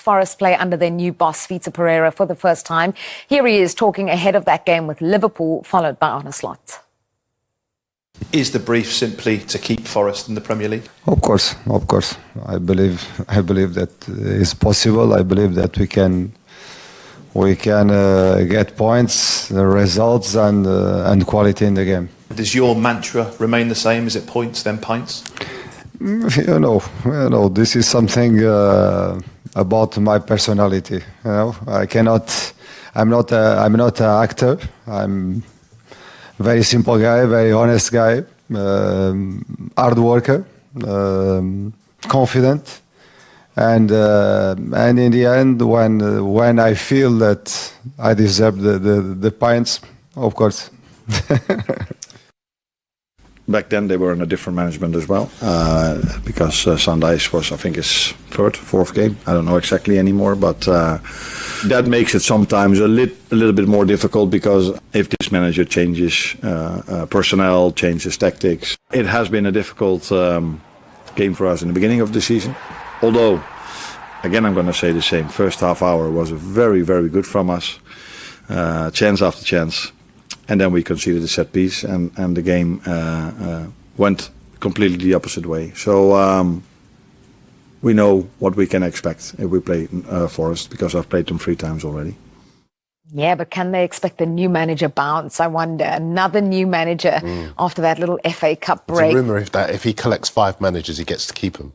Forest play under their new boss, Vitor Pereira, for the first time. Here he is talking ahead of that game with Liverpool, followed by Arne. Is the brief simply to keep Forest in the Premier League? Of course. I believe that is possible. I believe that we can get points, results, and quality in the game. Does your mantra remain the same? Is it points then pints? You know, this is something about my personality. You know, I'm not an actor. I'm a very simple guy, very honest guy, hard worker, confident, and in the end, when I feel that I deserve the points, of course. Back then they were in a different management as well, because Sandijs was, I think, his fourth game. I don't know exactly anymore, but that makes it sometimes a little bit more difficult, because if this manager changes personnel, changes tactics, it has been a difficult game for us in the beginning of the season. Although, again, I'm going to say the same. First half hour was very, very good from us, chance after chance. And then we conceded a set piece, and the game went completely the opposite way. So we know what we can expect if we play Forest, because I've played them 3 times already. Yeah, but can they expect a new manager bounce? I wonder. Another new manager after that little FA Cup break. There's a rumour that if he collects 5 managers, he gets to keep them.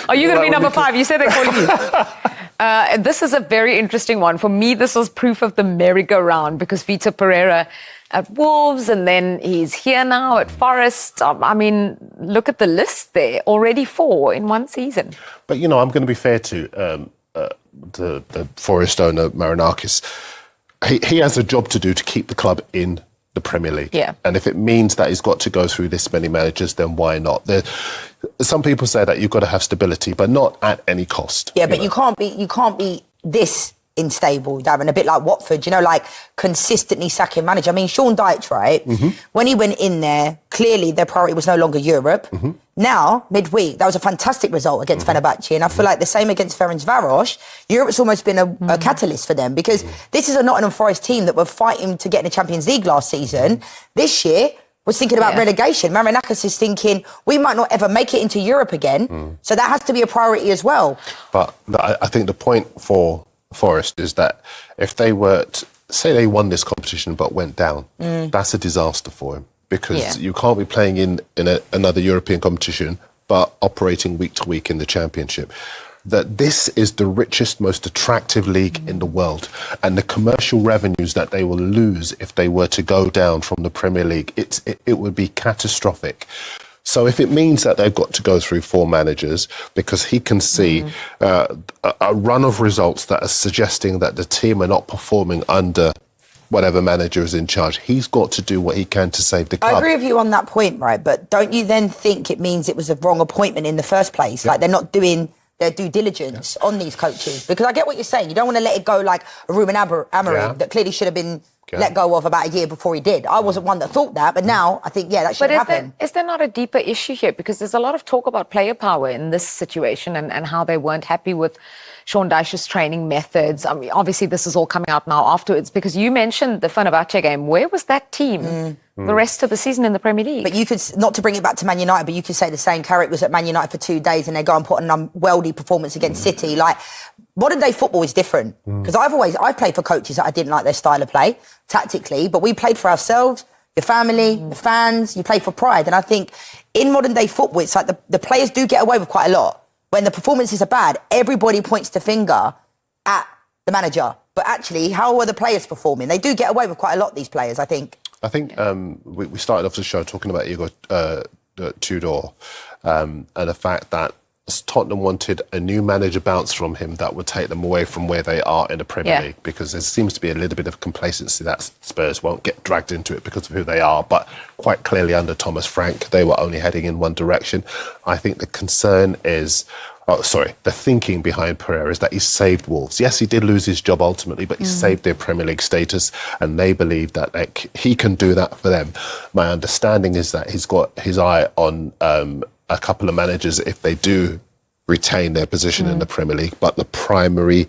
Are you going to be number 5? You said they're calling you. This is a very interesting one. For me, this was proof of the merry-go-round, because Vitor Pereira at Wolves, and then he's here now at Forest. I mean, look at the list there. Already 4 in one season. But, you know, I'm going to be fair to the Forest owner, Marinakis. He has a job to do to keep the club in the Premier League. Yeah. And if it means that he's got to go through this many managers, then why not? Some people say that you've got to have stability, but not at any cost. Yeah, but you can't be this unstable, Darren, a bit like Watford, you know, like consistently sacking manager. I mean, Sean Dyche, right? When he went in there, clearly their priority was no longer Europe. Now, midweek, that was a fantastic result against Fenerbahce, and I feel like the same against Ferencvaros. Europe's almost been a catalyst for them, because this is a Nottingham Forest team that were fighting to get in the Champions League last season. This year was thinking about relegation. Marinakis is thinking, we might not ever make it into Europe again, so that has to be a priority as well. But I think the point for Forest is that if they were say they won this competition but went down, that's a disaster for him, because you can't be playing in another European competition but operating week to week in the Championship. That this is the richest, most attractive league in the world, and the commercial revenues that they will lose if they were to go down from the Premier League, it would be catastrophic. So if it means that they've got to go through 4 managers, because he can see a run of results that are suggesting that the team are not performing under whatever manager is in charge, he's got to do what he can to save the club. I agree with you on that point, right? But don't you then think it means it was a wrong appointment in the first place? Like, they're not doing their due diligence on these coaches? Because I get what you're saying. You don't want to let it go like a Ruben Amorim that clearly should have been let go of about a year before he did. I wasn't one that thought that, but now I think, that should happen. Is there not a deeper issue here? Because there's a lot of talk about player power in this situation, and how they weren't happy with Sean Dyche's training methods. I mean, obviously this is all coming out now afterwards, because you mentioned the Fenerbahce game. Where was that team the rest of the season in the Premier League? But you could, not to bring it back to Man United, but you could say the same. Carrick was at Man United for 2 days and they go and put an unwieldy performance against City. Like, modern day football is different. Because I've played for coaches that I didn't like their style of play, tactically, but we played for ourselves, your family, the fans, you play for pride. And I think in modern day football, it's like the players do get away with quite a lot. When the performances are bad, everybody points the finger at the manager. But actually, how are the players performing? They do get away with quite a lot, these players, I think. I think we started off the show talking about Igor Tudor and the fact that Tottenham wanted a new manager bounce from him that would take them away from where they are in the Premier League, because there seems to be a little bit of complacency that Spurs won't get dragged into it because of who they are. But quite clearly under Thomas Frank, they were only heading in one direction. I think the concern is... the thinking behind Pereira is that he saved Wolves. Yes, he did lose his job ultimately, but he saved their Premier League status, and they believe that he can do that for them. My understanding is that he's got his eye on a couple of managers if they do retain their position in the Premier League. But the primary,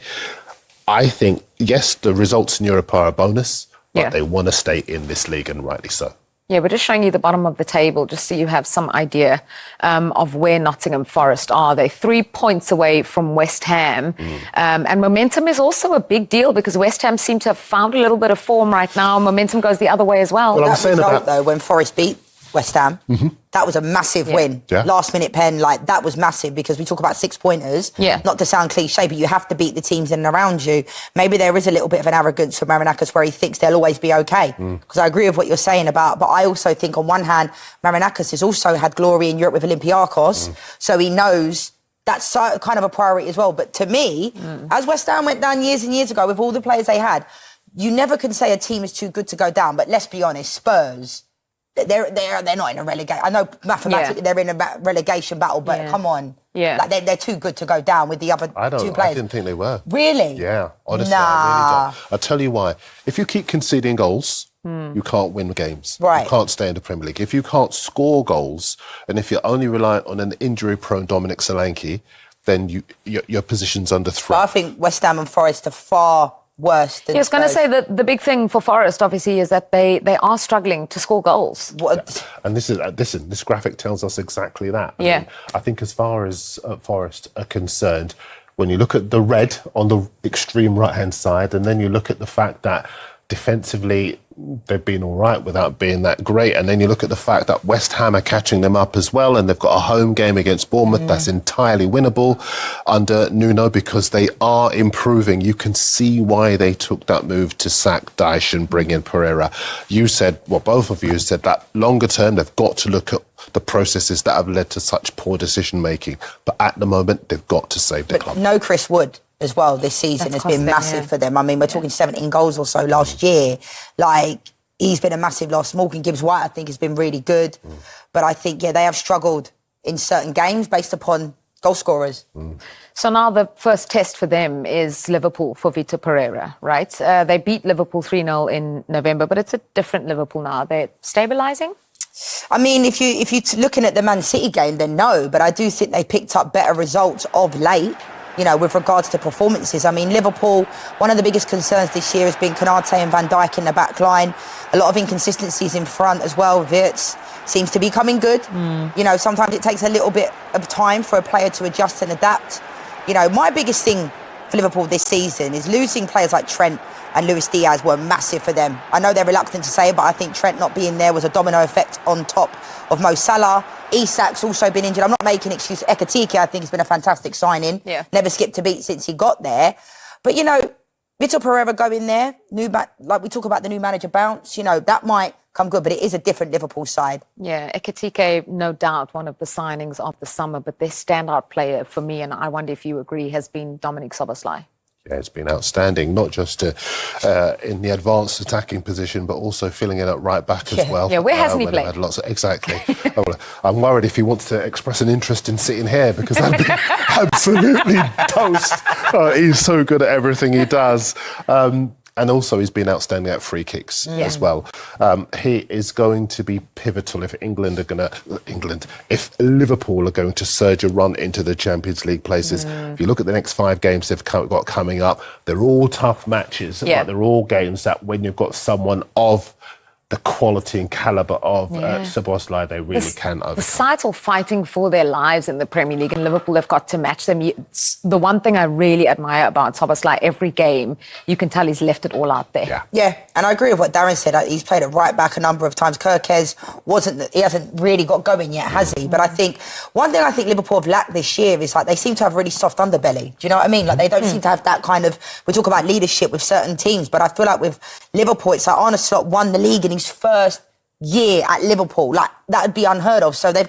I think, yes, the results in Europe are a bonus, but they want to stay in this league, and rightly so. Yeah, we're just showing you the bottom of the table just so you have some idea of where Nottingham Forest are. They're 3 points away from West Ham. And momentum is also a big deal because West Ham seem to have found a little bit of form right now. Momentum goes the other way as well. Well, I'm That saying result, about- though, when Forest beat West Ham, that was a massive win. Yeah. Last minute pen, like that was massive because we talk about 6 pointers. Yeah. Not to sound cliche, but you have to beat the teams in and around you. Maybe there is a little bit of an arrogance for Marinakis where he thinks they'll always be okay. Because I agree with what you're saying about, but I also think on one hand, Marinakis has also had glory in Europe with Olympiacos, so he knows that's kind of a priority as well. But to me, as West Ham went down years and years ago with all the players they had, you never can say a team is too good to go down. But let's be honest, Spurs, they're not in a relegation. I know mathematically they're in a relegation battle, but come on, like they're too good to go down with the other two players. I didn't think they were. Really? Yeah, honestly, I really don't. I'll tell you why. If you keep conceding goals, you can't win games. Right. You can't stay in the Premier League. If you can't score goals, and if you're only reliant on an injury-prone Dominic Solanke, then your position's under threat. But I think West Ham and Forest are far worse than I was going to Spurs. say that the big thing for Forest, obviously, is that they are struggling to score goals. And this graphic tells us exactly that. I think as far as Forest are concerned, when you look at the red on the extreme right-hand side, and then you look at the fact that defensively they've been all right without being that great, and then you look at the fact that West Ham are catching them up as well, and they've got a home game against Bournemouth that's entirely winnable under Nuno because they are improving. You can see why they took that move to sack Dyche and bring in Pereira. You said, well, both of you said that longer term they've got to look at the processes that have led to such poor decision making, but at the moment they've got to save the club. No Chris Wood as well this season has been massive for them. I mean, we're talking 17 goals or so last year. Like, he's been a massive loss. Morgan Gibbs-White, I think, has been really good. But I think, they have struggled in certain games based upon goal scorers. So now the first test for them is Liverpool for Vitor Pereira, right? They beat Liverpool 3-0 in November, but it's a different Liverpool now. They're stabilising? I mean, if you're looking at the Man City game, then no. But I do think they picked up better results of late, with regards to performances. I mean, Liverpool, one of the biggest concerns this year has been Konate and Van Dijk in the back line. A lot of inconsistencies in front as well. Wirtz seems to be coming good. Sometimes it takes a little bit of time for a player to adjust and adapt. My biggest thing for Liverpool this season is losing players like Trent and Luis Diaz were massive for them. I know they're reluctant to say it, but I think Trent not being there was a domino effect on top of Mo Salah. Isak's also been injured. I'm not making excuses. Ekitike, I think, has been a fantastic signing. Never skipped a beat since he got there. But, Vitor Pereira going there, like we talk about the new manager bounce, that might come good, but it is a different Liverpool side. Yeah, Ekitike, no doubt, one of the signings of the summer, but their standout player for me, and I wonder if you agree, has been Dominic Szoboszlai. Yeah, it's been outstanding, not just in the advanced attacking position, but also filling in at right back as well. Yeah, where hasn't he played? Had lots of, exactly. I'm worried if he wants to express an interest in sitting here because I'd be absolutely toast. He's so good at everything he does. And also he's been outstanding at free kicks as well. He is going to be pivotal if if Liverpool are going to surge a run into the Champions League places. If you look at the next 5 games they've got coming up, they're all tough matches, but they're all games that when you've got someone of the quality and calibre of Szoboszlai, they really can overcome. The sides are fighting for their lives in the Premier League, and Liverpool have got to match them. The one thing I really admire about Szoboszlai, every game, you can tell he's left it all out there. Yeah, and I agree with what Darren said. He's played at right back a number of times. Kirkez he hasn't really got going yet, has he? But I think one thing I think Liverpool have lacked this year is they seem to have really soft underbelly. Do you know what I mean? They don't seem to have that kind of. We talk about leadership with certain teams, but I feel like with Liverpool, it's like Arne Slot won the league in his first year at Liverpool. That would be unheard of. So he's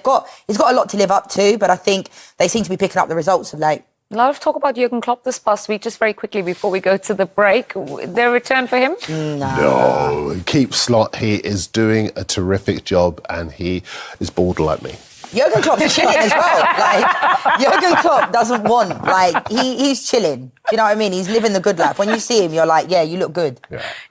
got a lot to live up to, but I think they seem to be picking up the results of late. A lot of talk about Jurgen Klopp this past week. Just very quickly before we go to the break, their return for him? No. Keep Slot. He is doing a terrific job and he is bored like me. Jurgen Klopp's chilling as well. Jurgen Klopp doesn't want, he's chilling. Do you know what I mean? He's living the good life. When you see him, you're like, yeah, you look good.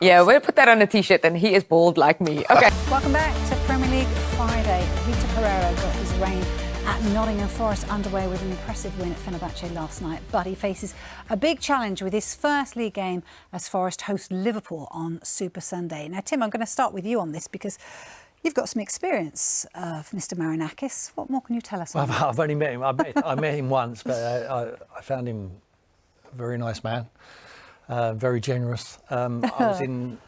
Yeah, we'll put that on a T-shirt and he is bald like me. Okay. Welcome back to Premier League Friday. Vitor Pereira got his reign at Nottingham Forest underway with an impressive win at Fenerbahce last night, but he faces a big challenge with his first league game as Forest host Liverpool on Super Sunday. Now, Tim, I'm going to start with you on this because you've got some experience of Mr. Marinakis. What more can you tell us? Well, I've only met him. I met him once, but I found him a very nice man, very generous. I was in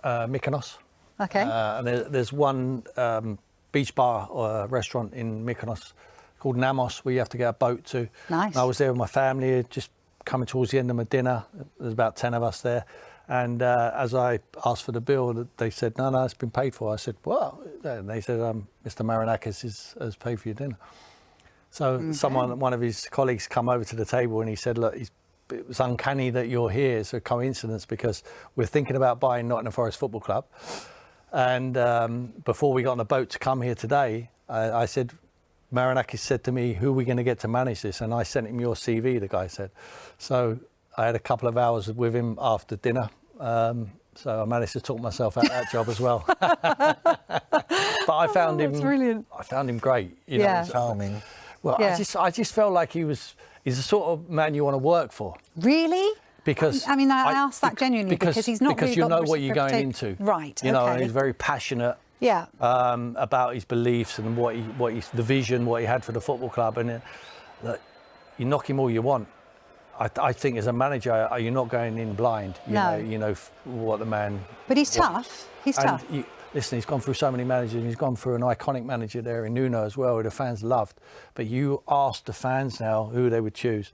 Mykonos. Okay. And there's one beach bar or restaurant in Mykonos called Namos where you have to get a boat to. Nice. I was there with my family, just coming towards the end of my dinner. There's about 10 of us there. And as I asked for the bill, they said, no, it's been paid for. I said, well, and they said, Mr. Marinakis has paid for your dinner. So one of his colleagues come over to the table and he said, look, it was uncanny that you're here. It's a coincidence because we're thinking about buying Nottingham Forest Football Club. And before we got on the boat to come here today, I said, Marinakis said to me, who are we going to get to manage this? And I sent him your CV, the guy said. So I had a couple of hours with him after dinner. So I managed to talk myself out of that job as well. But I found him brilliant. I found him great. You know, charming. Well, I just felt like he's the sort of man you want to work for. Really? Because I asked that genuinely because he's not because really you got know what you're going into, right? You know, and he's very passionate. Yeah. About his beliefs and the vision, what he had for the football club, and look, you knock him all you want. I think as a manager, you're not going in blind. You know what the man. But he's tough. He's tough. Listen, he's gone through so many managers. And he's gone through an iconic manager there in Nuno as well, who the fans loved. But you ask the fans now who they would choose.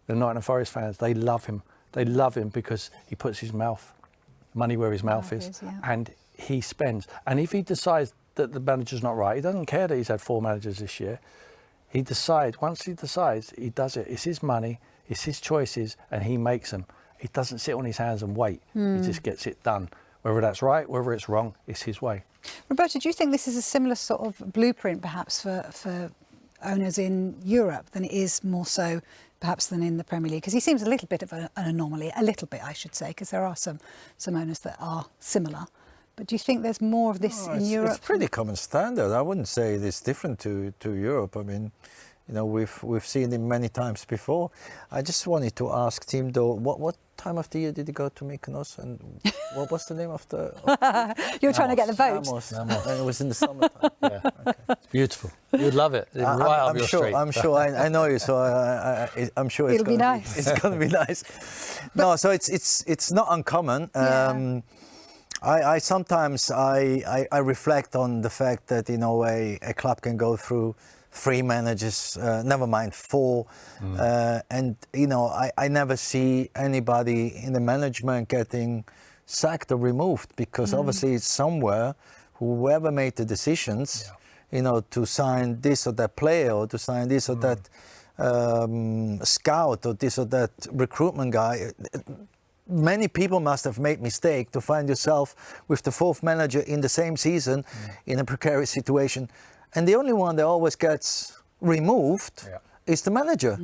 The Nottingham Forest fans, they love him. They love him because he puts his money where his mouth is, and he spends. And if he decides that the manager's not right, he doesn't care that he's had 4 managers this year. Once he decides, he does it. It's his money, it's his choices, and he makes them. He doesn't sit on his hands and wait. He just gets it done. Whether that's right, whether it's wrong, it's his way. Roberta, do you think this is a similar sort of blueprint perhaps for owners in Europe than it is more so perhaps than in the Premier League? Because he seems a little bit of an anomaly, a little bit I should say, because there are some owners that are similar. But do you think there's more of this in Europe? It's pretty common standard. I wouldn't say it's different to Europe. I mean, you know, we've seen him many times before. I just wanted to ask Tim though, what time of the year did he go to Mykonos, and what was the name of the? You're trying to get the boat. Namos. And it was in the summertime. Yeah, okay. It's beautiful. You'd love it. I'm sure. I know you, so I'm sure it'll be nice. It's going to be nice. No, so it's not uncommon. I sometimes reflect on the fact that a club can go through 3 managers, never mind 4, and I never see anybody in the management getting sacked or removed, because obviously it's somewhere whoever made the decisions, to sign this or that player, or to sign this or that scout, or this or that recruitment guy. Many people must have made mistake to find yourself with the 4th manager in the same season in a precarious situation. And the only one that always gets removed is the manager,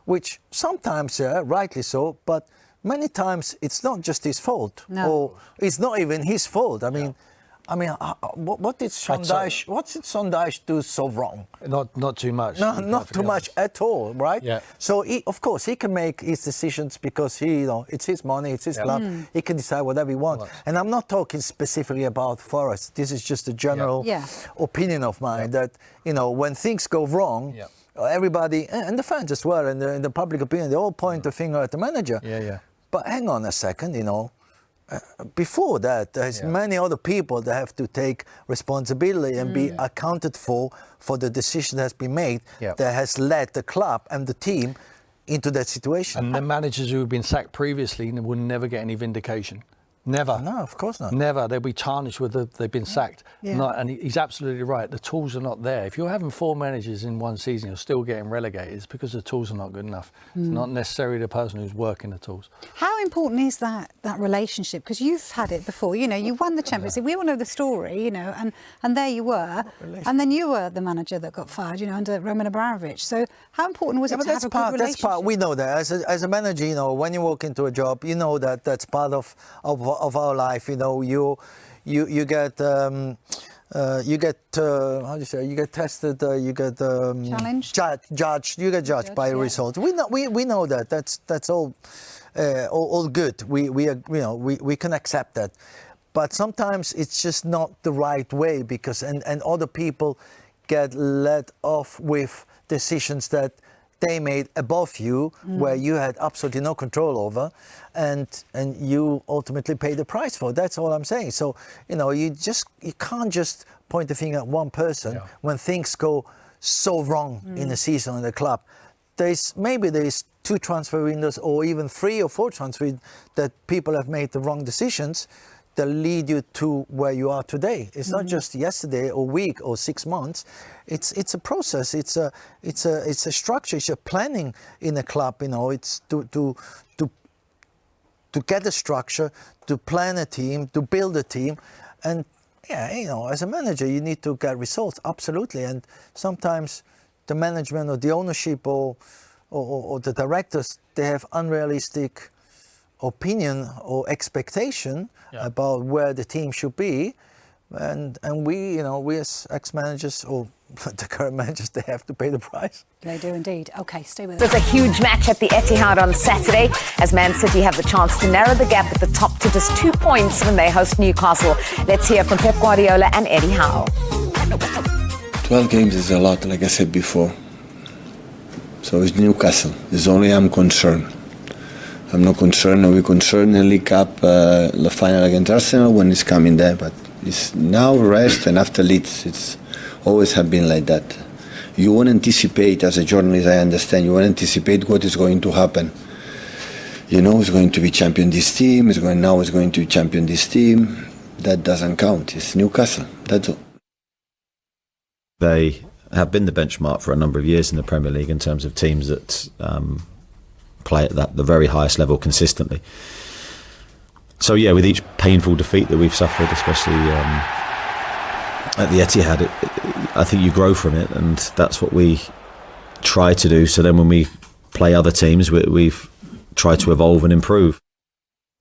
which sometimes, rightly so, but many times it's not just his fault, or it's not even his fault. I mean, what did Sondage do so wrong? Not too much. No, not too much at all, right? Yeah. So of course he can make his decisions because it's his money, it's his club. He can decide whatever he wants. Right. And I'm not talking specifically about Forest. This is just a general opinion of mine that when things go wrong, everybody and the fans as well, and the public opinion, they all point the finger at the manager. Yeah. But hang on a second, before that, there's many other people that have to take responsibility and be accounted for the decision that has been made that has led the club and the team into that situation. And the managers who have been sacked previously will never get any vindication. Never. No, of course not. Never. They'll be tarnished with they've been sacked. And he's absolutely right. The tools are not there. If you're having 4 managers in one season, you're still getting relegated. It's because the tools are not good enough. It's not necessarily the person who's working the tools. How important is that relationship? Because you've had it before. You won the Champions League. We all know the story, and there you were. And then you were the manager that got fired, under Roman Abramovich. So how important was it to have a good relationship? That's part. We know that as a manager, when you walk into a job, that's part of our life. You get you get how do you say? You get tested. You get Challenged? Judged. You get judged by yeah. results. We know that. That's all good. We can accept that. But sometimes it's just not the right way because and other people get led off with decisions that they made above you, where you had absolutely no control over, and you ultimately pay the price for it. That's all I'm saying. So you can't just point the finger at one person when things go so wrong in a season in the club. There's 2 transfer windows or even 3 or 4 transfer windows that people have made the wrong decisions that lead you to where you are today. It's not just yesterday or week or 6 months. It's a process. It's a structure. It's a planning in a club. It's to get a structure, to plan a team, to build a team, and as a manager you need to get results, absolutely. And sometimes the management or the ownership or the directors, they have unrealistic opinion or expectation about where the team should be, and we as ex-managers or the current managers, they have to pay the price. They do indeed. Okay, stay with us. There's a huge match at the Etihad on Saturday as Man City have the chance to narrow the gap at the top to just 2 points when they host Newcastle. Let's hear from Pep Guardiola and Eddie Howe. 12 games is a lot, like I said before. So it's Newcastle. It's only I'm concerned. I'm not concerned. We're concerned in the League Cup, the final against Arsenal when it's coming there. But it's now rest and after Leeds. It's always have been like that. You won't anticipate, as a journalist, I understand, you won't anticipate what is going to happen. It's going to be champion this team, it's going to be champion this team. That doesn't count. It's Newcastle. That's all. They have been the benchmark for a number of years in the Premier League in terms of teams that play at the very highest level consistently. So with each painful defeat that we've suffered, especially at the Etihad, I think you grow from it, and that's what we try to do. So then when we play other teams, we've tried to evolve and improve.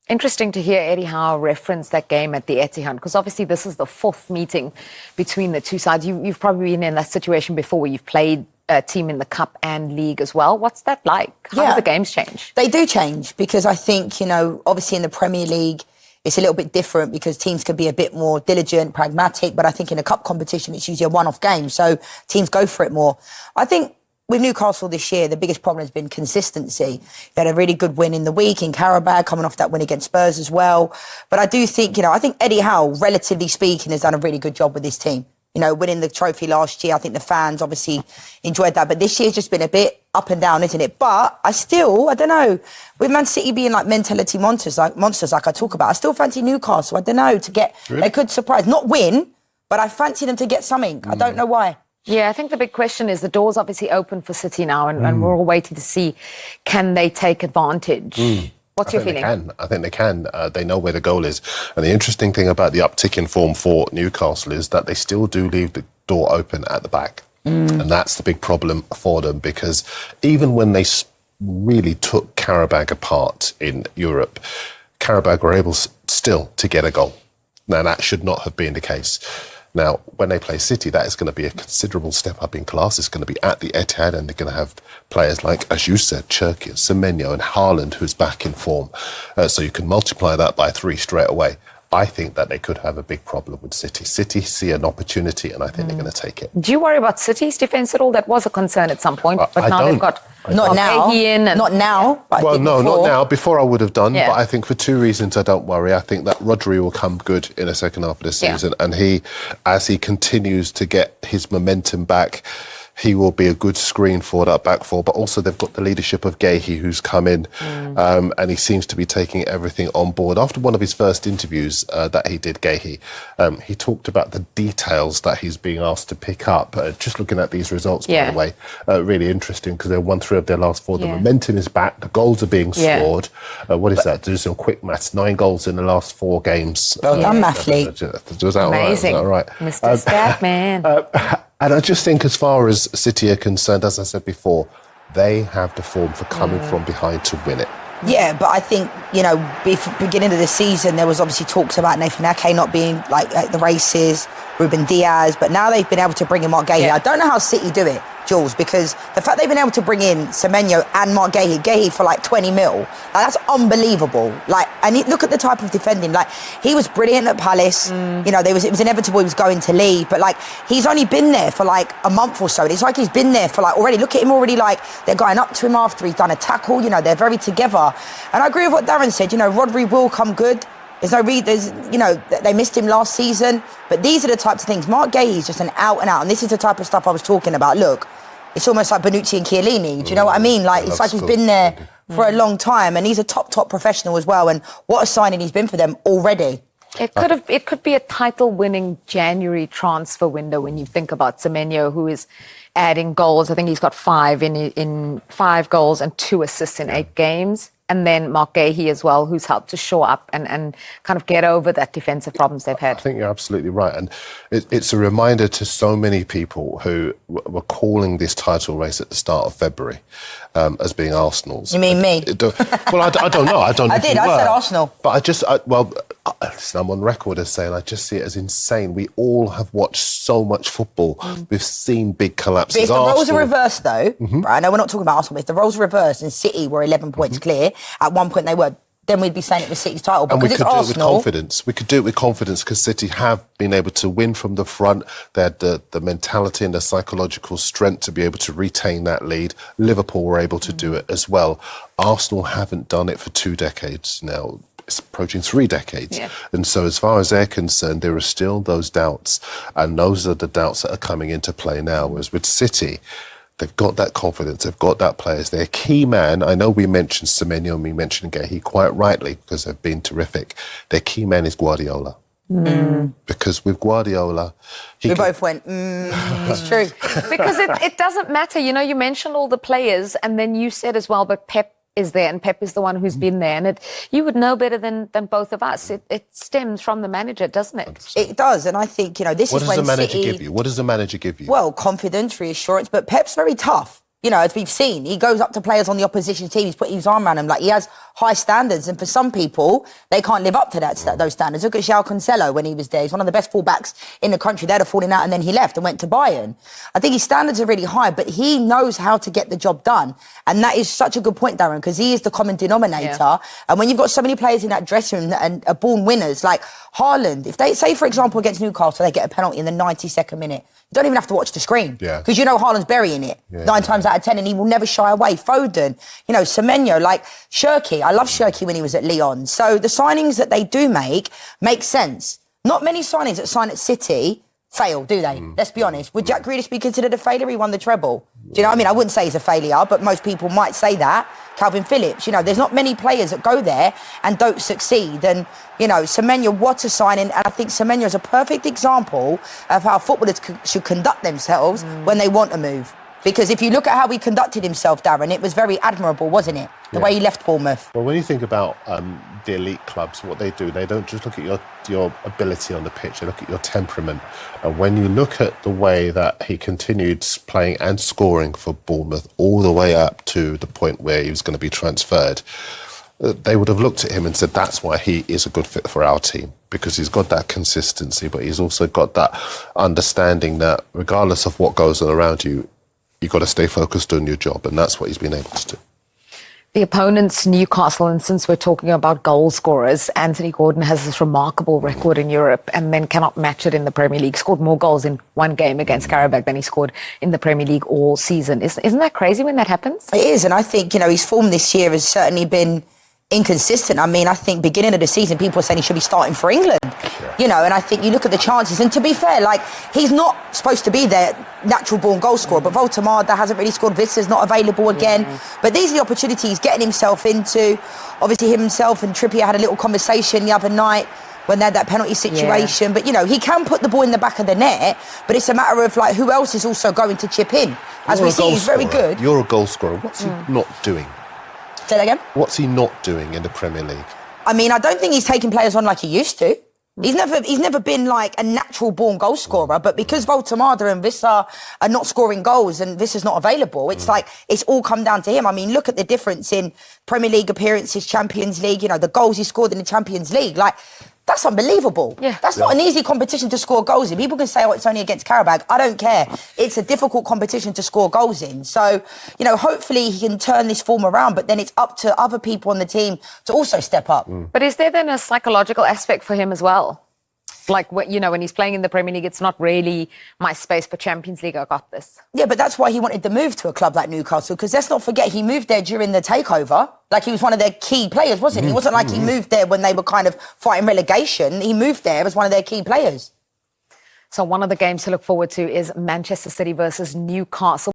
Interesting to hear Eddie Howe reference that game at the Etihad, because obviously this is the 4th meeting between the two sides. You've probably been in that situation before where you've played a team in the Cup and League as well. What's that like? How do the games change? They do change because I think, obviously in the Premier League, it's a little bit different because teams can be a bit more diligent, pragmatic, but I think in a cup competition, it's usually a one-off game, so teams go for it more. I think with Newcastle this year, the biggest problem has been consistency. They had a really good win in the week in Carabao, coming off that win against Spurs as well. But I do think, I think Eddie Howe, relatively speaking, has done a really good job with this team. Winning the trophy last year, I think the fans obviously enjoyed that. But this year's just been a bit up and down, isn't it? But I don't know, with Man City being like mentality monsters like I talk about, I still fancy Newcastle. I don't know, they could surprise, not win, but I fancy them to get something. I don't know why. Yeah, I think the big question is the door's obviously open for City now, and we're all waiting to see, can they take advantage? What's your feeling? I think they can. They know where the goal is. And the interesting thing about the uptick in form for Newcastle is that they still do leave the door open at the back. And that's the big problem for them, because even when they really took Carabao apart in Europe, Carabao were able still to get a goal. Now, that should not have been the case. Now, when they play City, that is going to be a considerable step up in class. It's going to be at the Etihad, and they're going to have players like, as you said, Cherki, Semenyo and Haaland, who's back in form. So you can multiply that by 3 straight away. I think that they could have a big problem with City. City see an opportunity, and I think they're going to take it. Do you worry about City's defence at all? That was a concern at some point, but now they've got... Not now. But well, no, not now. Before I would have done, Yeah. but I think for 2 reasons I don't worry. I think that Rodri will come good in the second half of the season, and as he continues to get his momentum back, he will be a good screen for that back four. But also they've got the leadership of Guehi, who's come in, and he seems to be taking everything on board. After one of his first interviews that he did, Guehi, he talked about the details that he's being asked to pick up. Just looking at these results, by the way, really interesting, because they've won 3 of their last 4. The momentum is back. The goals are being scored. What is that? Do some quick maths. 9 goals in the last 4 games. Well done, Mathley. Was that Amazing. all right? Mr. Statman. And I just think, as far as City are concerned, as I said before, they have the form for coming from behind to win it. Yeah, but I think, beginning of the season, there was obviously talks about Nathan Ake not being like at the races, Ruben Diaz, but now they've been able to bring in Mark Gahey. I don't know how City do it, Jules, because the fact they've been able to bring in Semenyo and Mark Gahey for like 20 mil, that's unbelievable. Look at the type of defending. He was brilliant at Palace. It was inevitable he was going to leave, but he's only been there for like a month or so. And it's like he's been there for already. Look at him already. They're going up to him after he's done a tackle. They're very together. And I agree with what Darren said. Rodri will come good. There's no they missed him last season. But these are the types of things. Mark Gahey is just an out and out. And this is the type of stuff I was talking about. Look, it's almost like Bonucci and Chiellini. Do you know what I mean? It's like he's been there for a long time. And he's a top professional as well. And what a signing he's been for them already. It could be a title-winning January transfer window when you think about Semenyo, who is adding goals. I think he's got 5 in 5 goals and 2 assists in 8 games. And then Mark Gahey as well, who's helped to shore up and kind of get over that defensive problems they've had. I think you're absolutely right. And it's a reminder to so many people who were calling this title race at the start of February as being Arsenal's. You mean me? Well, I don't know. I don't know. I did. I said Arsenal. But listen, I'm on record as saying I just see it as insane. We all have watched so much football. We've seen big collapses. But if the roles are reversed, though, right? I know we're not talking about Arsenal, but if the roles are reversed and City were 11 points clear, at one point they were, then we'd be saying it was City's title. And we because could it's do Arsenal, it with confidence. We could do it with confidence because City have been able to win from the front. They had the mentality and the psychological strength to be able to retain that lead. Liverpool were able to do it as well. Arsenal haven't done it for 2 decades now. It's approaching 3 decades. Yeah. And so as far as they're concerned, there are still those doubts. And those are the doubts that are coming into play now. Whereas with City, they've got that confidence, they've got that players. Their key man, I know we mentioned Semenyo and we mentioned Gahey quite rightly because they've been terrific. Their key man is Guardiola. Because with Guardiola... We both went, it's true. Because it doesn't matter. You mentioned all the players and then you said as well, but Pep is there and Pep is the one who's been there. And you would know better than both of us. It stems from the manager, doesn't it? 100%. It does. And I think, this is when What does the manager City... give you? What does the manager give you? Well, confidence, reassurance, but Pep's very tough. As we've seen, he goes up to players on the opposition team, he's putting his arm around them. He has high standards, and for some people, they can't live up to those standards. Look at João Cancelo when he was there. He's one of the best fullbacks in the country. They'd have fallen out, and then he left and went to Bayern. I think his standards are really high, but he knows how to get the job done. And that is such a good point, Darren, because he is the common denominator. Yeah. And when you've got so many players in that dressing room and are born winners, like Haaland, if they say, for example, against Newcastle, they get a penalty in the 92nd minute, you don't even have to watch the screen. Yeah. Because Haaland's burying it 9 times out of 10, and he will never shy away. Foden, Semenyo, Shirky. I love Shirky when he was at Lyon. So the signings that they do make sense. Not many signings that sign at City fail, do they? Let's be honest. Would Jack Grealish be considered a failure? He won the treble. Do you know what I mean? I wouldn't say he's a failure, but most people might say that. Calvin Phillips, there's not many players that go there and don't succeed. And, Semenyo, what a signing. And I think Semenyo is a perfect example of how footballers should conduct themselves when they want to move. Because if you look at how he conducted himself, Darren, it was very admirable, wasn't it? The way he left Bournemouth. Well, when you think about the elite clubs, what they do, they don't just look at your ability on the pitch, they look at your temperament. And when you look at the way that he continued playing and scoring for Bournemouth all the way up to the point where he was going to be transferred, they would have looked at him and said, that's why he is a good fit for our team, because he's got that consistency, but he's also got that understanding that regardless of what goes on around you, you've got to stay focused on your job, and that's what he's been able to do. The opponent's Newcastle, and since we're talking about goal scorers, Anthony Gordon has this remarkable record in Europe and then cannot match it in the Premier League. Scored more goals in one game against Karabakh than he scored in the Premier League all season. Isn't that crazy when that happens? It is, and I think, his form this year has certainly been inconsistent. I mean, I think beginning of the season, people were saying he should be starting for England. Yeah. And I think you look at the chances, and to be fair, he's not supposed to be their natural-born goal scorer, but Voltemade hasn't really scored. Visser's not available again. But these are the opportunities getting himself into. Obviously, himself and Trippier had a little conversation the other night when they had that penalty situation. But, he can put the ball in the back of the net, but it's a matter of, who else is also going to chip in. As we see, he's very good. You're a goal scorer. What's he not doing? Say that again? What's he not doing in the Premier League? I mean, I don't think he's taking players on like he used to. He's never been like a natural born goal scorer, but because Voltemada and Vissa are not scoring goals and Vissa's not available, it's like it's all come down to him. I mean, look at the difference in Premier League appearances, Champions League, you know, the goals he scored in the Champions League. Like, that's unbelievable. Yeah. That's not an easy competition to score goals in. People can say, oh, it's only against Karabakh. I don't care. It's a difficult competition to score goals in. So, you know, hopefully he can turn this form around, but then it's up to other people on the team to also step up. But is there then a psychological aspect for him as well? Like, you know, when he's playing in the Premier League, it's not really my space, but Champions League, I got this. Yeah, but that's why he wanted to move to a club like Newcastle, because let's not forget he moved there during the takeover. Like, he was one of their key players, wasn't he? It wasn't like he moved there when they were kind of fighting relegation. He moved there as one of their key players. So one of the games to look forward to is Manchester City versus Newcastle.